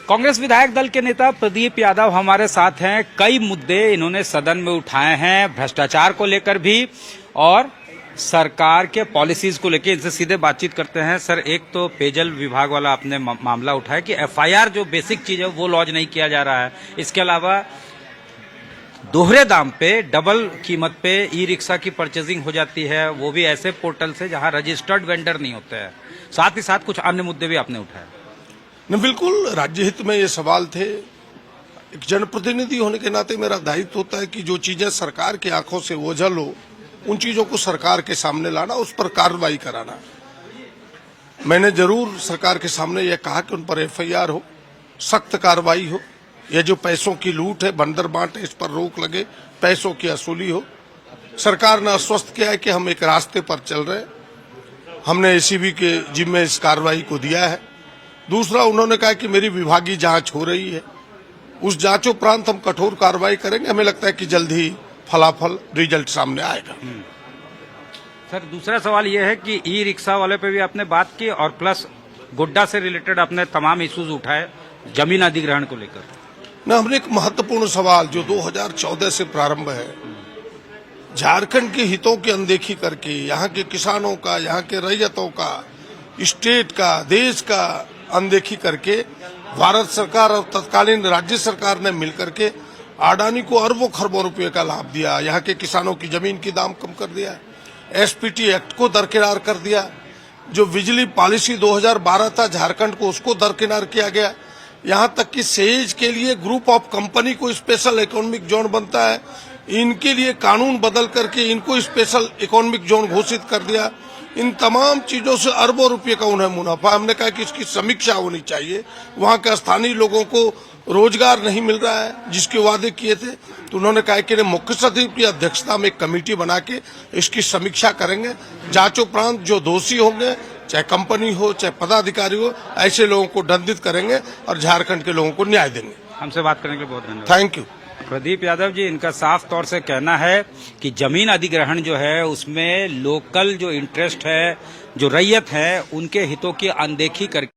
कांग्रेस विधायक दल के नेता प्रदीप यादव हमारे साथ हैं। कई मुद्दे इन्होंने सदन में उठाए हैं, भ्रष्टाचार को लेकर भी और सरकार के पॉलिसीज को लेकर। इनसे सीधे बातचीत करते हैं। सर, एक तो पेयजल विभाग वाला आपने मामला उठाया कि एफआईआर जो बेसिक चीज है वो लॉन्च नहीं किया जा रहा है। इसके अलावा दोहरे दाम पे, डबल कीमत पे ई रिक्शा की परचेजिंग हो जाती है, वो भी ऐसे पोर्टल से जहां रजिस्टर्ड वेंडर नहीं होते हैं। साथ ही साथ कुछ अन्य मुद्दे भी आपने उठाए। नहीं, बिल्कुल राज्य हित में ये सवाल थे। एक जनप्रतिनिधि होने के नाते मेरा दायित्व होता है कि जो चीजें सरकार की आंखों से ओझल हो उन चीजों को सरकार के सामने लाना, उस पर कार्रवाई कराना। मैंने जरूर सरकार के सामने यह कहा कि उन पर एफआईआर हो, सख्त कार्रवाई हो। यह जो पैसों की लूट है, बंदर बांट है, इस पर रोक लगे, पैसों की वसूली हो। सरकार ने आश्वस्त किया है कि हम एक रास्ते पर चल रहे हैं। हमने एसीबी के जिम्मे इस कार्रवाई को दिया है। दूसरा, उन्होंने कहा कि मेरी विभागीय जांच हो रही है, उस जांच उपरांत हम कठोर कार्रवाई करेंगे। हमें लगता है कि जल्द ही फलाफल रिजल्ट सामने आएगा। सर, दूसरा सवाल यह है कि ई रिक्शा वाले पे भी आपने बात की और प्लस गोड्डा से रिलेटेड आपने तमाम इश्यूज उठाए जमीन अधिग्रहण को लेकर। न, हमने एक महत्वपूर्ण सवाल जो 2014 से प्रारंभ है, झारखंड के हितों की अनदेखी करके यहाँ के किसानों का, यहाँ के रैयतों का, स्टेट का, देश का अनदेखी करके भारत सरकार और तत्कालीन राज्य सरकार ने मिलकर के अडानी को अरबों खरबों रुपए का लाभ दिया। यहाँ के किसानों की जमीन की दाम कम कर दिया, एसपीटी एक्ट को दरकिनार कर दिया। जो बिजली पॉलिसी 2012 था झारखंड को, उसको दरकिनार किया गया। यहाँ तक कि सेज के लिए ग्रुप ऑफ कंपनी को स्पेशल इकोनॉमिक जोन बनता है, इनके लिए कानून बदल करके इनको स्पेशल इकोनॉमिक जोन घोषित कर दिया। इन तमाम चीजों से अरबों रुपए का उन्हें मुनाफा। हमने कहा कि इसकी समीक्षा होनी चाहिए। वहाँ के स्थानीय लोगों को रोजगार नहीं मिल रहा है जिसके वादे किए थे, तो उन्होंने कहा कि मुख्य सचिव की अध्यक्षता में एक कमेटी बना के इसकी समीक्षा करेंगे। जांच उपरांत जो दोषी होंगे, चाहे कंपनी हो चाहे पदाधिकारी हो, ऐसे लोगों को दंडित करेंगे और झारखंड के लोगों को न्याय देंगे। हमसे बात करने के लिए बहुत धन्यवाद। Thank you. प्रदीप यादव जी, इनका साफ तौर से कहना है कि जमीन अधिग्रहण जो है उसमें लोकल जो इंटरेस्ट है, जो रैयत है, उनके हितों की अनदेखी करके